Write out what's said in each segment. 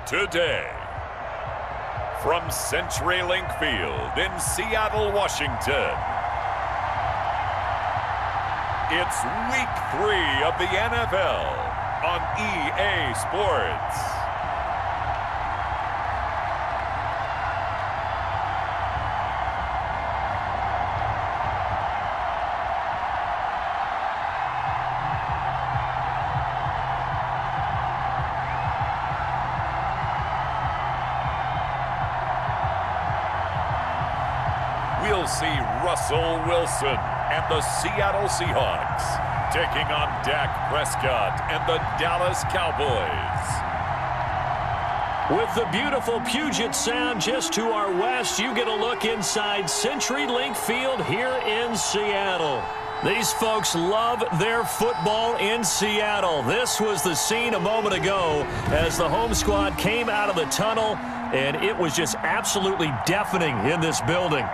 today. From CenturyLink Field in Seattle, Washington, it's Week 3 of the NFL on EA Sports. We'll see Russell Wilson and the Seattle Seahawks taking on Dak Prescott and the Dallas Cowboys. With the beautiful Puget Sound just to our west, you get a look inside CenturyLink Field here in Seattle. These folks love their football in Seattle. This was the scene a moment ago as the home squad came out of the tunnel, and it was just absolutely deafening in this building.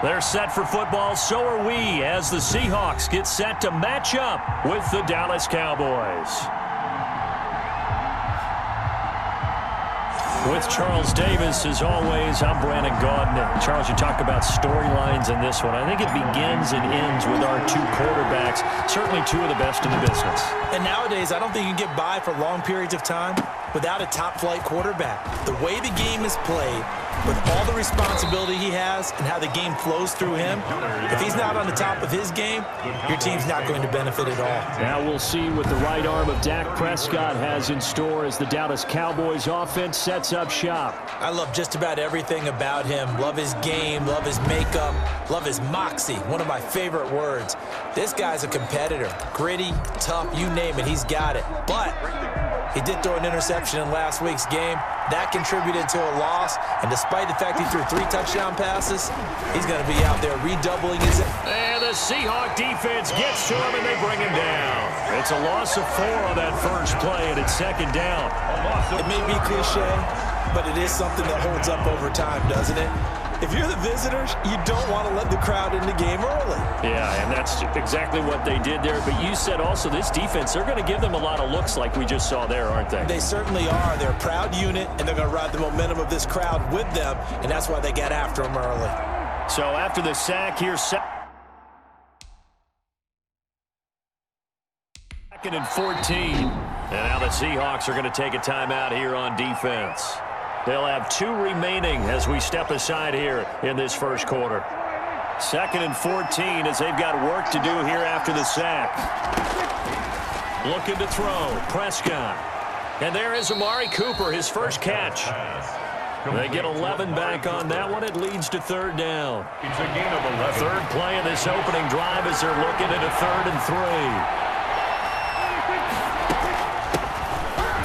They're set for football, so are we, as the Seahawks get set to match up with the Dallas Cowboys. With Charles Davis, as always, I'm Brandon Gaudin. Charles, you talk about storylines in this one. I think it begins and ends with our two quarterbacks, certainly two of the best in the business. And nowadays, I don't think you can get by for long periods of time without a top-flight quarterback. The way the game is played, with all the responsibility he has and how the game flows through him, if he's not on the top of his game, your team's not going to benefit at all. Now we'll see what the right arm of Dak Prescott has in store as the Dallas Cowboys offense sets up shop. I love just about everything about him. Love his game, love his makeup, love his moxie, one of my favorite words. This guy's a competitor. Gritty, tough, you name it, he's got it. But he did throw an interception in last week's game. That contributed to a loss, and despite the fact he threw 3 touchdown passes, he's going to be out there redoubling his... And the Seahawk defense gets to him, and they bring him down. It's a loss of 4 on that first play, and it's second down. It may be cliche, but it is something that holds up over time, doesn't it? If you're the visitors, you don't want to let the crowd in the game early. Yeah, and that's exactly what they did there. But you said also this defense, they're going to give them a lot of looks like we just saw there, aren't they? They certainly are. They're a proud unit, and they're going to ride the momentum of this crowd with them, and that's why they get after them early. So after the sack, here's second and 14. And now the Seahawks are going to take a timeout here on defense. They'll have 2 remaining as we step aside here in this first quarter. Second and 14 as they've got work to do here after the sack. Looking to throw, Prescott. And there is Amari Cooper, his first catch. They get 11 back on that one. It leads to third down. It's a gain of 11. Third play of this opening drive as they're looking at a 3rd and 3.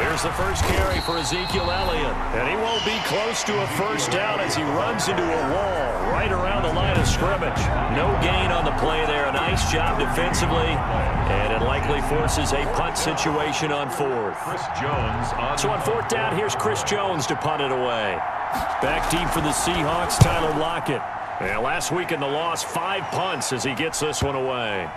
Here's the first carry for Ezekiel Elliott. And he won't be close to a first down as he runs into a wall right around the line of scrimmage. No gain on the play there. A nice job defensively. And it likely forces a punt situation on 4th. Chris Jones So on 4th down, here's Chris Jones to punt it away. Back deep for the Seahawks, Tyler Lockett. And last week in the loss, 5 punts as he gets this one away.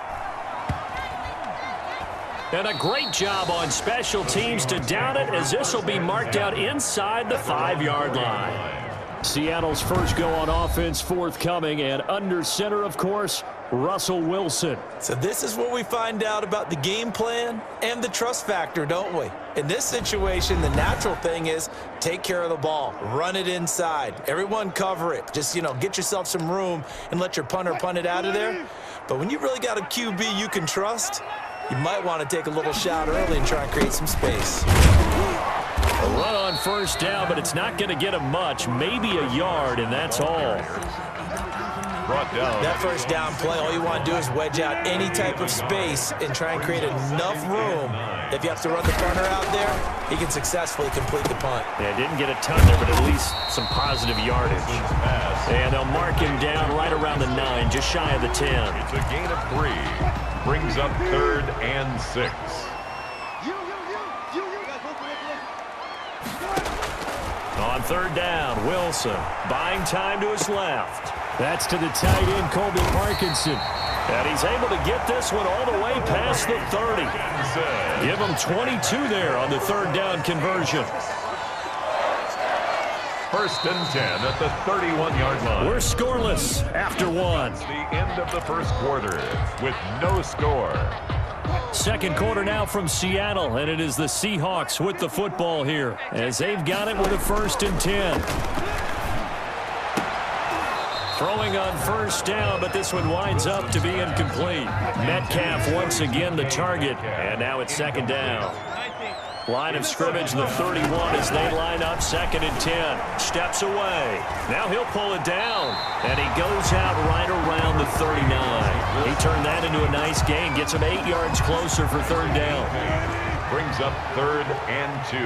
And a great job on special teams to down it as this will be marked out inside the 5-yard line. Seattle's first go on offense forthcoming, and under center, of course, Russell Wilson. So this is what we find out about the game plan and the trust factor, don't we? In this situation, the natural thing is take care of the ball. Run it inside. Everyone cover it. Just, get yourself some room and let your punter punt it out of there. But when you really got a QB you can trust, you might want to take a little shot early and try and create some space. A run on first down, but it's not going to get him much. Maybe a yard, and that's all. brought down. That first down play, all you want to do is wedge out any type of space and try and create enough room. If you have to run the punter out there, he can successfully complete the punt. Yeah, didn't get a ton there, but at least some positive yardage. And they'll mark him down right around the 9, just shy of the 10. It's a gain of 3. Brings up 3rd and 6. On 3rd down, Wilson buying time to his left. That's to the tight end, Colby Parkinson. And he's able to get this one all the way past the 30. Give him 22 there on the 3rd down conversion. First and 10 at the 31-yard line. We're scoreless after one. It's the end of the first quarter with no score. Second quarter now from Seattle, and it is the Seahawks with the football here as they've got it with a first and 10. Throwing on first down, but this one winds up to be incomplete. Metcalf once again the target, and now it's second down. Line of scrimmage, the 31 as they line up second and 10. Steps away. Now he'll pull it down, and he goes out right around the 39. He turned that into a nice gain, gets him 8 yards closer for third down. Brings up 3rd and 2.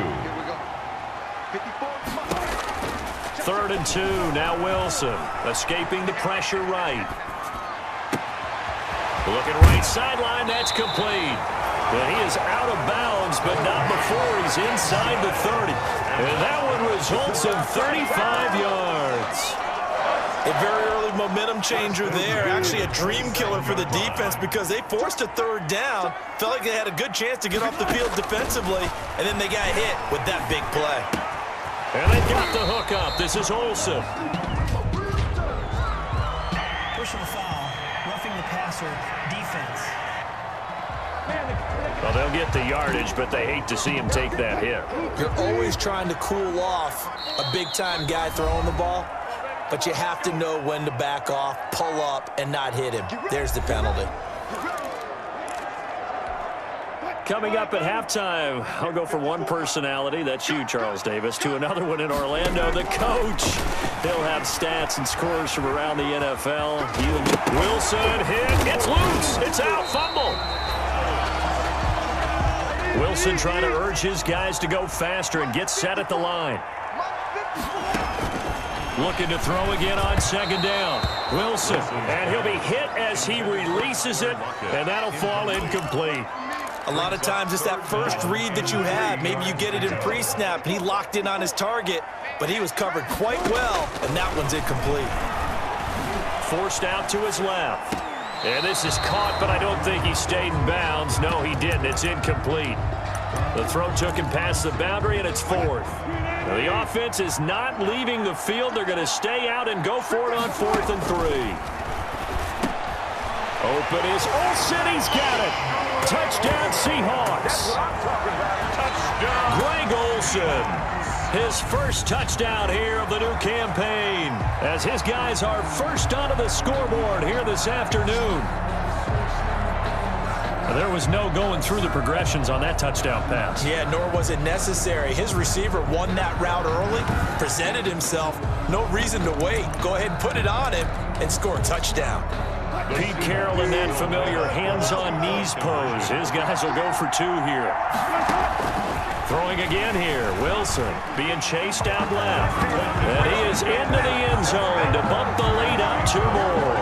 Third and 2, now Wilson, escaping the pressure right. Looking right sideline, that's complete. And he is out of bounds, but not before he's inside the 30. And that one results in 35 yards. A very early momentum changer there. Actually a dream killer for the defense because they forced a third down. Felt like they had a good chance to get off the field defensively, and then they got hit with that big play. And they got the hook up. This is Olsen. Personal foul, roughing the passer, defense. Well, they'll get the yardage, but they hate to see him take that hit. You're always trying to cool off a big-time guy throwing the ball, but you have to know when to back off, pull up, and not hit him. There's the penalty. Coming up at halftime, I'll go from one personality, that's you, Charles Davis, to another one in Orlando, the coach. He'll have stats and scores from around the NFL. Wilson hit, it's loose, it's out, fumble. Wilson trying to urge his guys to go faster and get set at the line. Looking to throw again on second down. Wilson, and he'll be hit as he releases it, and that'll fall incomplete. A lot of times it's that first read that you have. Maybe you get it in pre-snap, and he locked in on his target, but he was covered quite well, and that one's incomplete. Forced out to his left. And this is caught, but I don't think he stayed in bounds. No, he didn't. It's incomplete. The throw took him past the boundary, and it's fourth. Now, the offense is not leaving the field. They're going to stay out and go for it on 4th and 3. Open is Olsen. He's got it. Touchdown, Seahawks. Touchdown. Greg Olsen. His first touchdown here of the new campaign as his guys are first onto the scoreboard here this afternoon. There was no going through the progressions on that touchdown pass. Yeah, nor was it necessary. His receiver won that route early, presented himself. No reason to wait. Go ahead and put it on him and score a touchdown. Pete Carroll in that familiar hands-on knees pose. His guys will go for 2 here. Throwing again here, Wilson being chased out left. And he is into the end zone to bump the lead up 2 more.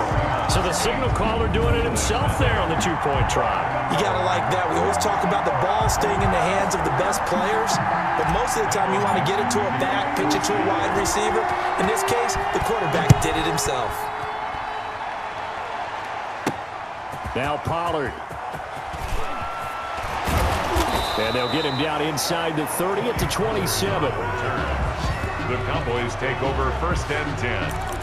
So the signal caller doing it himself there on the 2-point try. You got to like that. We always talk about the ball staying in the hands of the best players, but most of the time you want to get it to a back, pitch it to a wide receiver. In this case, the quarterback did it himself. Now Pollard. And they'll get him down inside the 30 at the 27. The Cowboys take over 1st and 10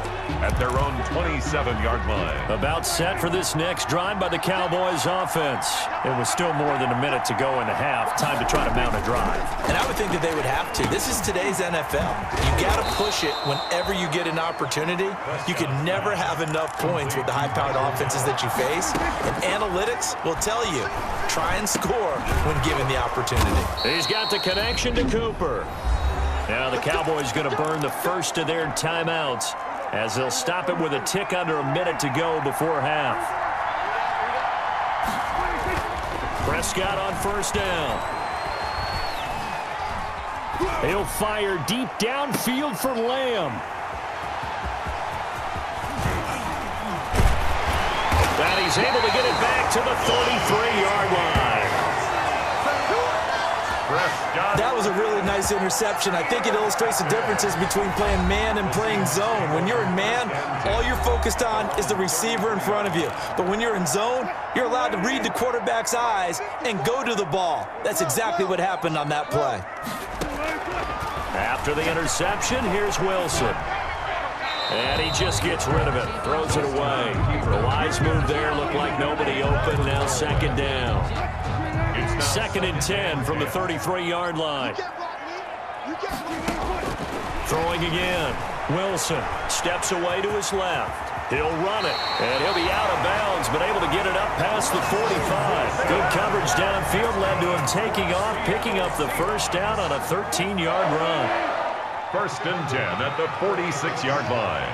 at their own 27-yard line. About set for this next drive by the Cowboys offense. It was still more than a minute to go in the half. Time to try to mount a drive. And I would think that they would have to. This is today's NFL. You got to push it whenever you get an opportunity. You can never have enough points with the high-powered offenses that you face. And analytics will tell you, try and score when given the opportunity. He's got the connection to Cooper. Now the Cowboys going to burn the first of their timeouts as they'll stop it with a tick under a minute to go before half. Prescott on first down. He'll fire deep downfield for Lamb. And he's able to get it back to the 33-yard line. That was a really nice interception. I think it illustrates the differences between playing man and playing zone. When you're in man, all you're focused on is the receiver in front of you. But when you're in zone, you're allowed to read the quarterback's eyes and go to the ball. That's exactly what happened on that play. After the interception, here's Wilson. And he just gets rid of it, throws it away. The wise move there, looked like nobody open. Now second down. 2nd and 10 from the 33-yard line. Throwing again. Wilson steps away to his left. He'll run it, and he'll be out of bounds, but able to get it up past the 45. Good coverage downfield led to him taking off, picking up the first down on a 13-yard run. 1st and 10 at the 46-yard line.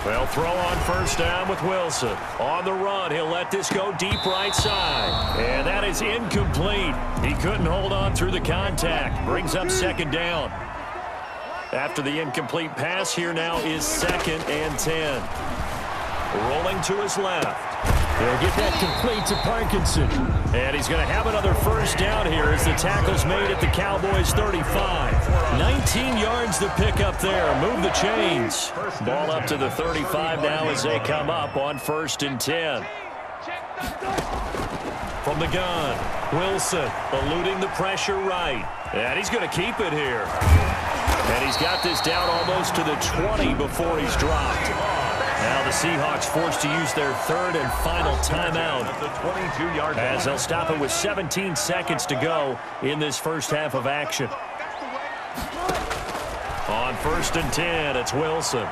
They'll throw on first down with Wilson. On the run, he'll let this go deep right side. And that is incomplete. He couldn't hold on through the contact. Brings up 2nd down. After the incomplete pass, here now is 2nd and 10. Rolling to his left. He'll get that complete to Parkinson. And he's going to have another first down here as the tackle's made at the Cowboys 35. 19 yards to pick up there. Move the chains. Ball up to the 35 now as they come up on 1st and 10. From the gun, Wilson eluding the pressure right. And he's going to keep it here. And he's got this down almost to the 20 before he's dropped. Now the Seahawks forced to use their 3rd and final timeout as they'll stop it with 17 seconds to go in this first half of action. On 1st and 10, it's Wilson.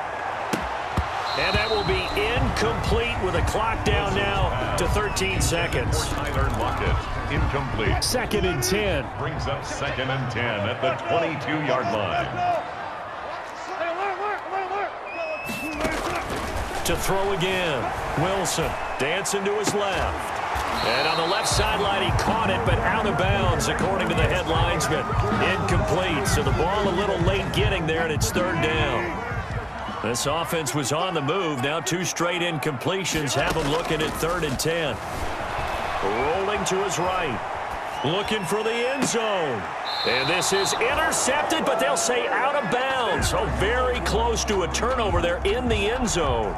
And that will be incomplete with a clock down now to 13 seconds. Incomplete. 2nd and 10. Brings up 2nd and 10 at the 22-yard line. To throw again. Wilson dancing to his left. And on the left sideline, he caught it, but out of bounds, according to the head linesman. Incomplete. So the ball a little late getting there, and it's 3rd down. This offense was on the move. Now 2 straight incompletions have them looking at 3rd and 10. Rolling to his right. Looking for the end zone. And this is intercepted, but they'll say out of bounds. So very close to a turnover there in the end zone.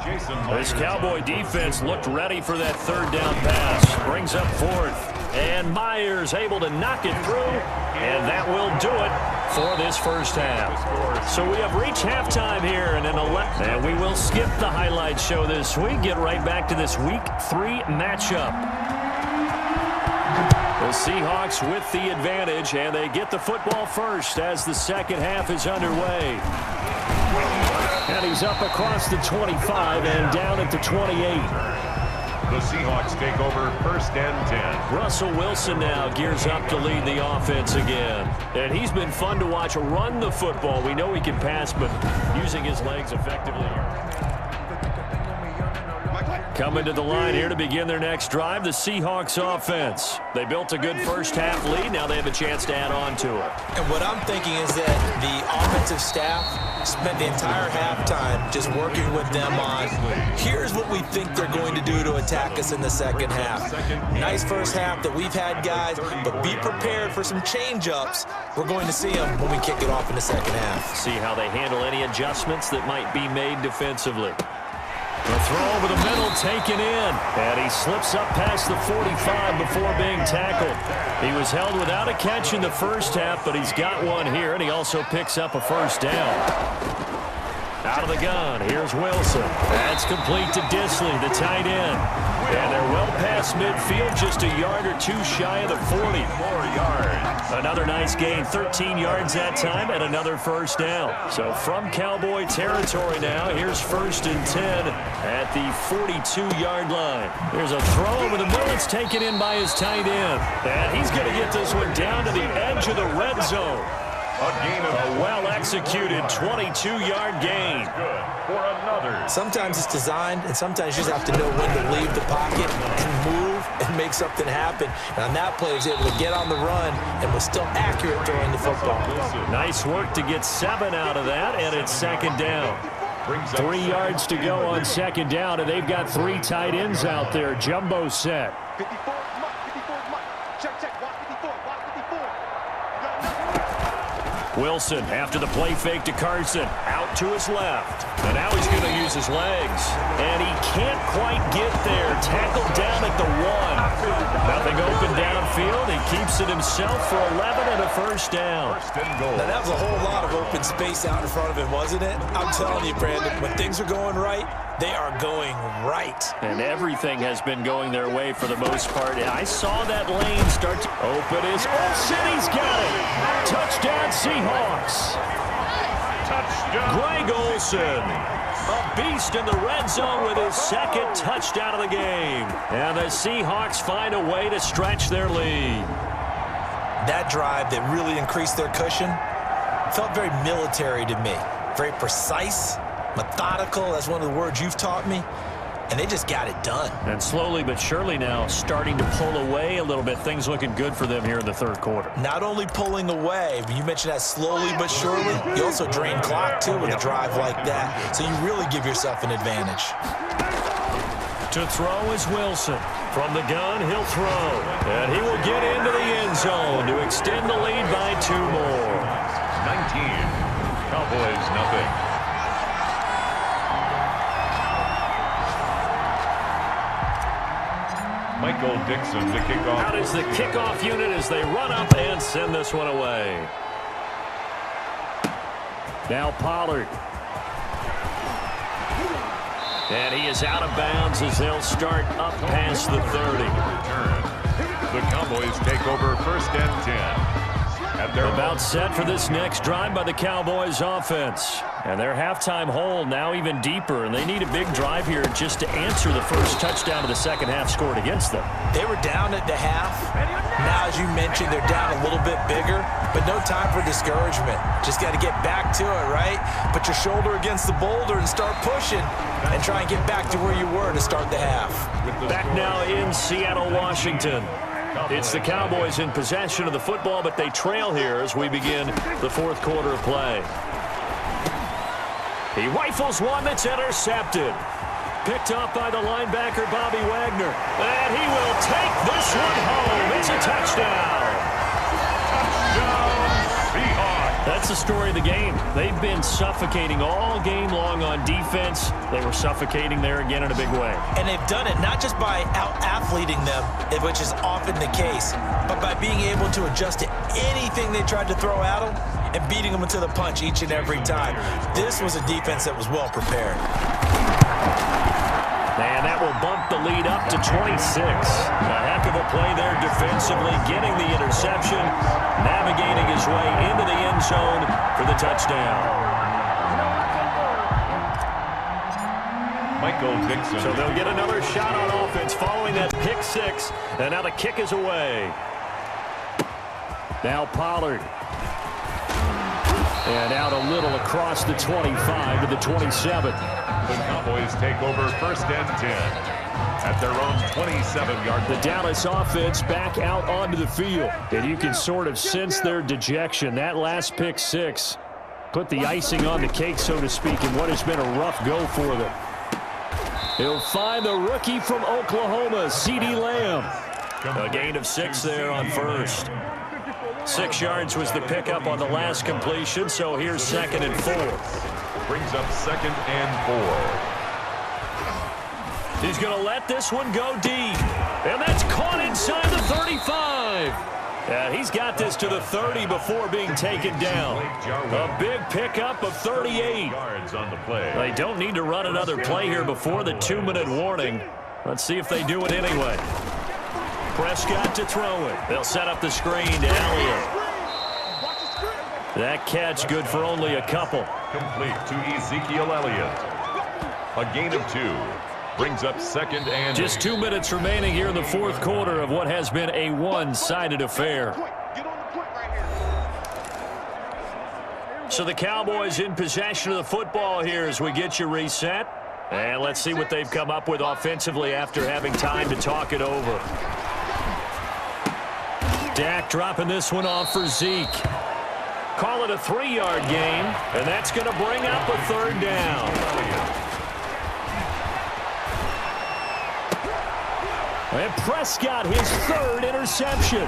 This Cowboy defense looked ready for that 3rd down pass. Brings up 4th. And Myers able to knock it through. And that will do it for this first half. So we have reached halftime here in an 11. And we will skip the highlight show this week. Get right back to this Week 3 matchup. The Seahawks with the advantage, and they get the football first as the second half is underway. And he's up across the 25 and down at the 28. The Seahawks take over 1st and 10. Russell Wilson now gears up to lead the offense again. And he's been fun to watch run the football. We know he can pass, but using his legs effectively. Coming to the line here to begin their next drive, the Seahawks offense. They built a good first half lead. Now they have a chance to add on to it. And what I'm thinking is that the offensive staff spent the entire halftime just working with them on, here's what we think they're going to do to attack us in the second half. Nice first half that we've had, guys, but be prepared for some change-ups. We're going to see them when we kick it off in the second half. See how they handle any adjustments that might be made defensively. The throw over the middle taken in, and he slips up past the 45 before being tackled. He was held without a catch in the first half, but he's got one here, and he also picks up a first down. Out of the gun, here's Wilson. That's complete to Disley, the tight end. And they're well past midfield, just a yard or 2 shy of the 40. 4 yards. Another nice gain, 13 yards that time, and another first down. So from Cowboy territory now, here's 1st and 10 at the 42-yard line. There's a throw over the middle. It's taken in by his tight end. And he's going to get this one down to the edge of the red zone. A well-executed 22-yard gain. For another. Sometimes it's designed, and sometimes you just have to know when to leave the pocket and move and make something happen. And on that play, he was able to get on the run and was still accurate throwing the football. Nice work to get 7 out of that, and it's second down. 3 yards to go on second down, and they've got 3 tight ends out there. Jumbo set. 54, check, watch 54, watch 54. Wilson after the play fake to Carson. Out to his left. And now he's going to use his legs. And he can't quite get there. Tackled down at the 1. Nothing open downfield. He keeps it himself for 11 and a first down. Now, that was a whole lot of open space out in front of him, wasn't it? I'm telling you, Brandon, when things are going right, they are going right. And everything has been going their way for the most part. I saw that lane start to open. Is Olsen, he's got it. Touchdown, Seahawks. Touchdown. Greg Olsen, a beast in the red zone with his second touchdown of the game. And the Seahawks find a way to stretch their lead. That drive that really increased their cushion felt very military to me. Very precise, methodical. That's one of the words you've taught me. And they just got it done. And slowly but surely now starting to pull away a little bit. Things looking good for them here in the third quarter. Not only pulling away, but you mentioned that slowly but surely. You also drain clock, too, with a drive like that. So you really give yourself an advantage. To throw is Wilson. From the gun, he'll throw. And he will get into the end zone to extend the lead by 2 more. 19. Cowboys, nothing. Michael Dixon to kick off. Out is the kickoff unit as they run up and send this one away. Now Pollard. And he is out of bounds as they'll start up past the 30. The Cowboys take over 1st and 10. They're about set for this next drive by the Cowboys offense. And their halftime hole now even deeper, and they need a big drive here just to answer the first touchdown of the second half scored against them. They were down at the half. Now, as you mentioned, they're down a little bit bigger, but no time for discouragement. Just got to get back to it, right? Put your shoulder against the boulder and start pushing and try and get back to where you were to start the half. Back now in Seattle, Washington. It's the Cowboys in possession of the football, but they trail here as we begin the fourth quarter of play. He rifles one that's intercepted. Picked up by the linebacker, Bobby Wagner. And he will take this one home. It's a touchdown. Touchdown, Seahawks. That's the story of the game. They've been suffocating all game long on defense. They were suffocating there again in a big way. And they've done it not just by out-athleting them, which is often the case, but by being able to adjust to anything they tried to throw at them and beating them into the punch each and every time. This was a defense that was well prepared. And that will bump the lead up to 26. A heck of a play there defensively, getting the interception, navigating his way into the end zone for the touchdown. Michael Dixon. So they'll get another shot on offense following that pick 6. And now the kick is away. Now Pollard. And out a little across the 25 to the 27. The Cowboys take over 1st and 10 at their own 27-yard. The Dallas offense back out onto the field. And you can sort of sense their dejection. That last pick 6 put the icing on the cake, so to speak, in what has been a rough go for them. He'll find the rookie from Oklahoma, C.D. Lamb. A gain of 6 there on first. 6 yards was the pickup on the last completion, so here's 2nd and 4. Brings up 2nd and 4. He's going to let this one go deep. And that's caught inside the 35. Yeah, he's got this to the 30 before being taken down. A big pickup of 38. Yards on the play. They don't need to run another play here before the 2-minute warning. Let's see if they do it anyway. Prescott to throw it. They'll set up the screen to Elliott. That catch good for only a couple. Complete to Ezekiel Elliott. A gain of 2. Brings up 2nd and just 2 minutes remaining here in the fourth quarter of what has been a one-sided affair. So the Cowboys in possession of the football here as we get you reset. And let's see what they've come up with offensively after having time to talk it over. Dak dropping this one off for Zeke. Call it a 3-yard gain, and that's going to bring up a 3rd down. And Prescott, his 3rd interception.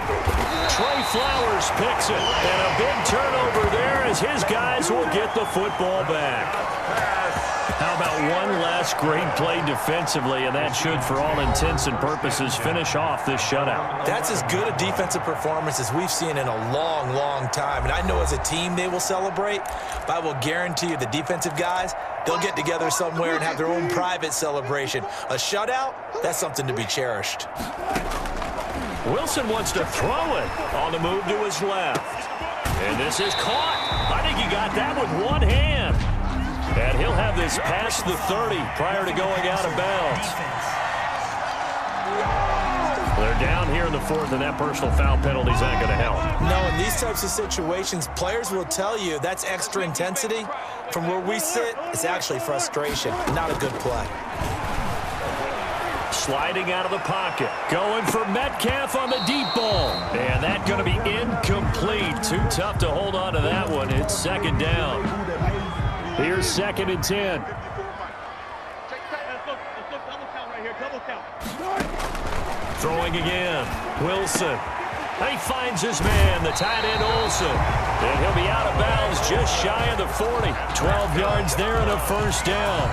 Trey Flowers picks it, and a big turnover there as his guys will get the football back. How about one last great play defensively, and that should, for all intents and purposes, finish off this shutout. That's as good a defensive performance as we've seen in a long, long time. And I know as a team they will celebrate, but I will guarantee you the defensive guys, they'll get together somewhere and have their own private celebration. A shutout, that's something to be cherished. Wilson wants to throw it on the move to his left. And this is caught. I think he got that with one hand. And he'll have this past the 30 prior to going out of bounds. They're down here in the fourth, and that personal foul penalty is not going to help. No, in these types of situations, players will tell you that's extra intensity. From where we sit, it's actually frustration, not a good play. Sliding out of the pocket. Going for Metcalf on the deep ball. And that's going to be incomplete. Too tough to hold on to that one. It's second down. Here's 2nd and 10. Throwing again. Wilson. He finds his man, the tight end Olsen. And he'll be out of bounds just shy of the 40. 12 yards there and a first down.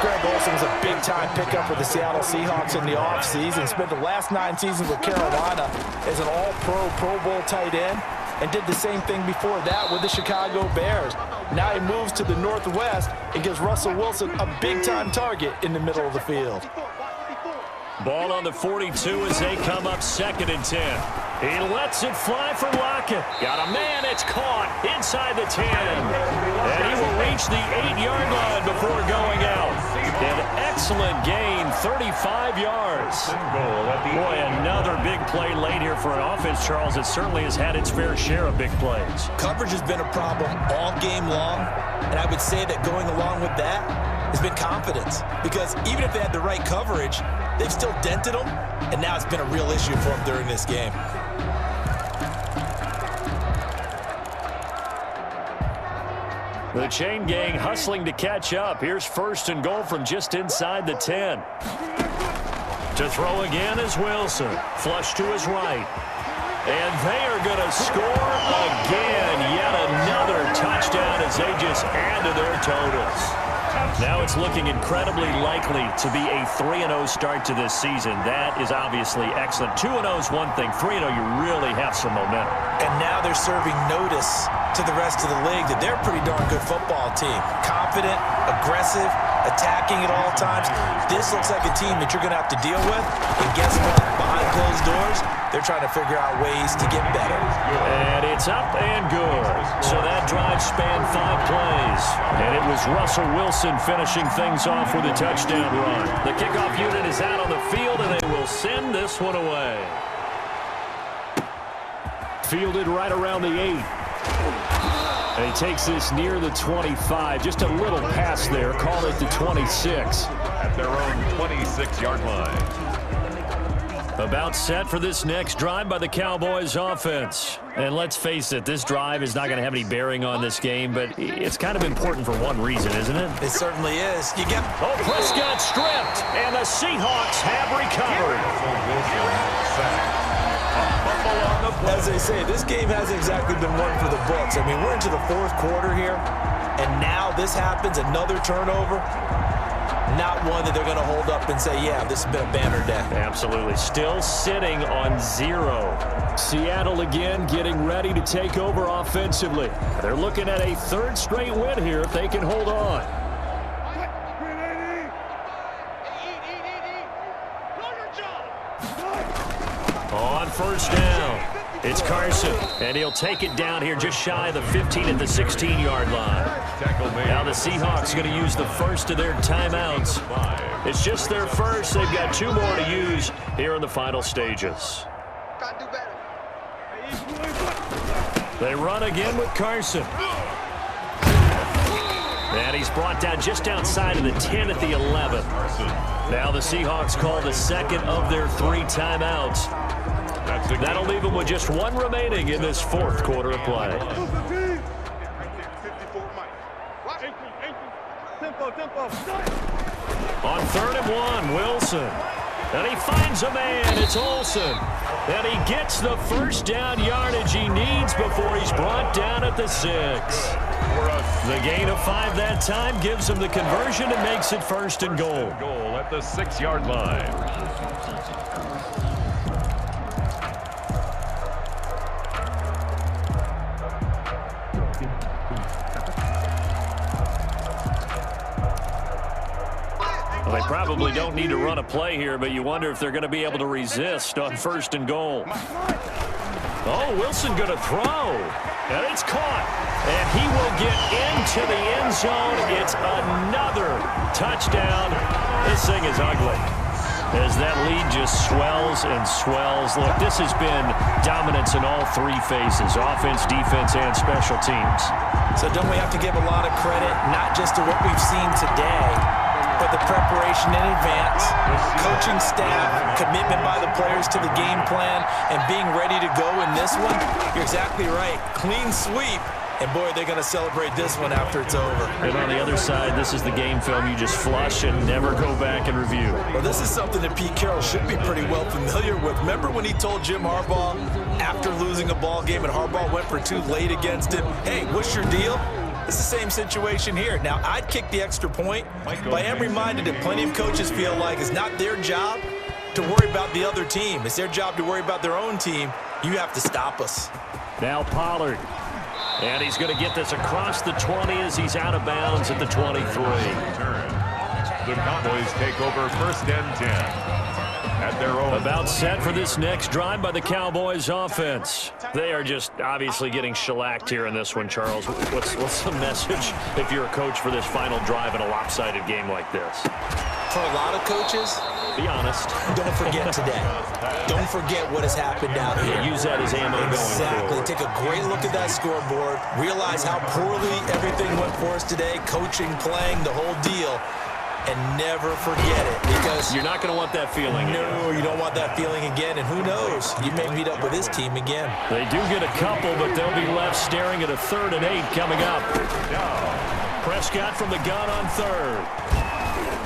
Greg Olsen was a big-time pickup for the Seattle Seahawks in the offseason. Spent the last 9 seasons with Carolina as an all-pro, Pro Bowl tight end, and did the same thing before that with the Chicago Bears. Now he moves to the Northwest and gives Russell Wilson a big-time target in the middle of the field. Ball on the 42 as they come up 2nd and 10. He lets it fly for Lockett. Got a man, it's caught inside the 10. And he will reach the 8-yard line before going out. An excellent gain, 35 yards. Boy, another big play late here for an offense, Charles. It certainly has had its fair share of big plays. Coverage has been a problem all game long, and I would say that going along with that has been confidence. Because even if they had the right coverage, they've still dented them, and now it's been a real issue for them during this game. The chain gang hustling to catch up. Here's 1st and goal from just inside the 10. To throw again is Wilson. Flush to his right. And they are going to score again. Yet another touchdown as they just add to their totals. Now it's looking incredibly likely to be a 3-0 start to this season. That is obviously excellent. 2-0 is one thing. 3-0, you really have some momentum. And now they're serving notice to the rest of the league that they're a pretty darn good football team. Confident, aggressive, attacking at all times. This looks like a team that you're going to have to deal with. And guess what? Behind closed doors, they're trying to figure out ways to get better. And it's up and good. So that drive spanned 5 plays. And it was Russell Wilson finishing things off with a touchdown run. The kickoff unit is out on the field, and they will send this one away. Fielded right around the 8. And he takes this near the 25. Just a little pass there. Call it the 26. At their own 26-yard line. About set for this next drive by the Cowboys offense. And let's face it, this drive is not going to have any bearing on this game, but it's kind of important for one reason, isn't it? It certainly is. You get... Oh, Prescott stripped, and the Seahawks have recovered. As they say, this game hasn't exactly been one for the books. I mean, we're into the 4th quarter here, and now this happens, another turnover. Not one that they're going to hold up and say, yeah, this has been a banner day. Absolutely. Still sitting on 0. Seattle again getting ready to take over offensively. They're looking at a 3rd straight win here if they can hold on. On 1st down, it's Carson, and he'll take it down here just shy of the 15 at the 16-yard line. Now the Seahawks going to use the first of their timeouts. It's just their first. They've got 2 more to use here in the final stages. They run again with Carson. And he's brought down just outside of the 10 at the 11. Now the Seahawks call the 2nd of their 3 timeouts. That'll leave them with just 1 remaining in this 4th quarter of play. On 3rd and 1, Wilson. And he finds a man. It's Olsen. And he gets the first down yardage he needs before he's brought down at the 6. The gain of 5 that time gives him the conversion and makes it 1st and goal. Goal at the 6-yard line. They probably don't need to run a play here, but you wonder if they're going to be able to resist on 1st and goal. Oh, Wilson going to throw, and it's caught, and he will get into the end zone. It's another touchdown. This thing is ugly as that lead just swells and swells. Look, this has been dominance in all 3 phases, offense, defense, and special teams. So don't we have to give a lot of credit, not just to what we've seen today, but the preparation in advance, coaching staff, commitment by the players to the game plan, and being ready to go in this one? You're exactly right. Clean sweep. And, boy, they're going to celebrate this one after it's over. And on the other side, this is the game film you just flush and never go back and review. Well, this is something that Pete Carroll should be pretty well familiar with. Remember when he told Jim Harbaugh after losing a ball game and Harbaugh went for 2 late against him, hey, what's your deal? It's the same situation here. Now, I'd kick the extra point, but I am reminded that plenty of coaches feel like it's not their job to worry about the other team. It's their job to worry about their own team. You have to stop us. Now Pollard. And he's going to get this across the 20 as he's out of bounds at the 23. The Cowboys take over 1st and 10 at their own. About set for this next drive by the Cowboys offense. They are just obviously getting shellacked here in this one, Charles. What's the message if you're a coach for this final drive in a lopsided game like this? For a lot of coaches, be honest, don't forget today. Don't forget what has happened out here. Use that as ammo going forward. Take a great look at that scoreboard. Realize how poorly everything went for us today. Coaching, playing, the whole deal. And never forget it, because you're not going to want that feeling again. No, you don't want that feeling again, and who knows? You may meet up with this team again. They do get a couple, but they'll be left staring at a 3rd and 8 coming up. Prescott from the gun on 3rd.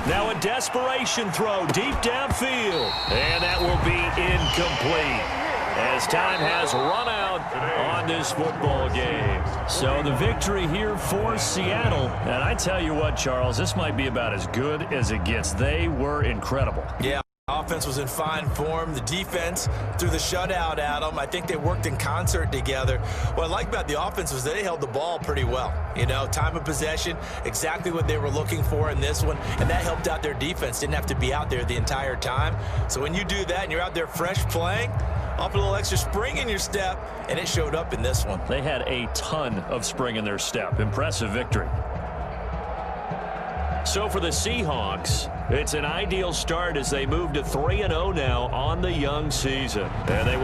Now a desperation throw deep downfield, and that will be incomplete as time has run out on this football game. So the victory here for Seattle. And I tell you what, Charles, this might be about as good as it gets. They were incredible. Yeah. Offense was in fine form. The defense threw the shutout at them. I think they worked in concert together. What I like about the offense was they held the ball pretty well. You know, time of possession, exactly what they were looking for in this one, and that helped out their defense. Didn't have to be out there the entire time. So when you do that and you're out there fresh playing, off a little extra spring in your step, and it showed up in this one. They had a ton of spring in their step. Impressive victory. So for the Seahawks, it's an ideal start as they move to 3-0 now on the young season. And they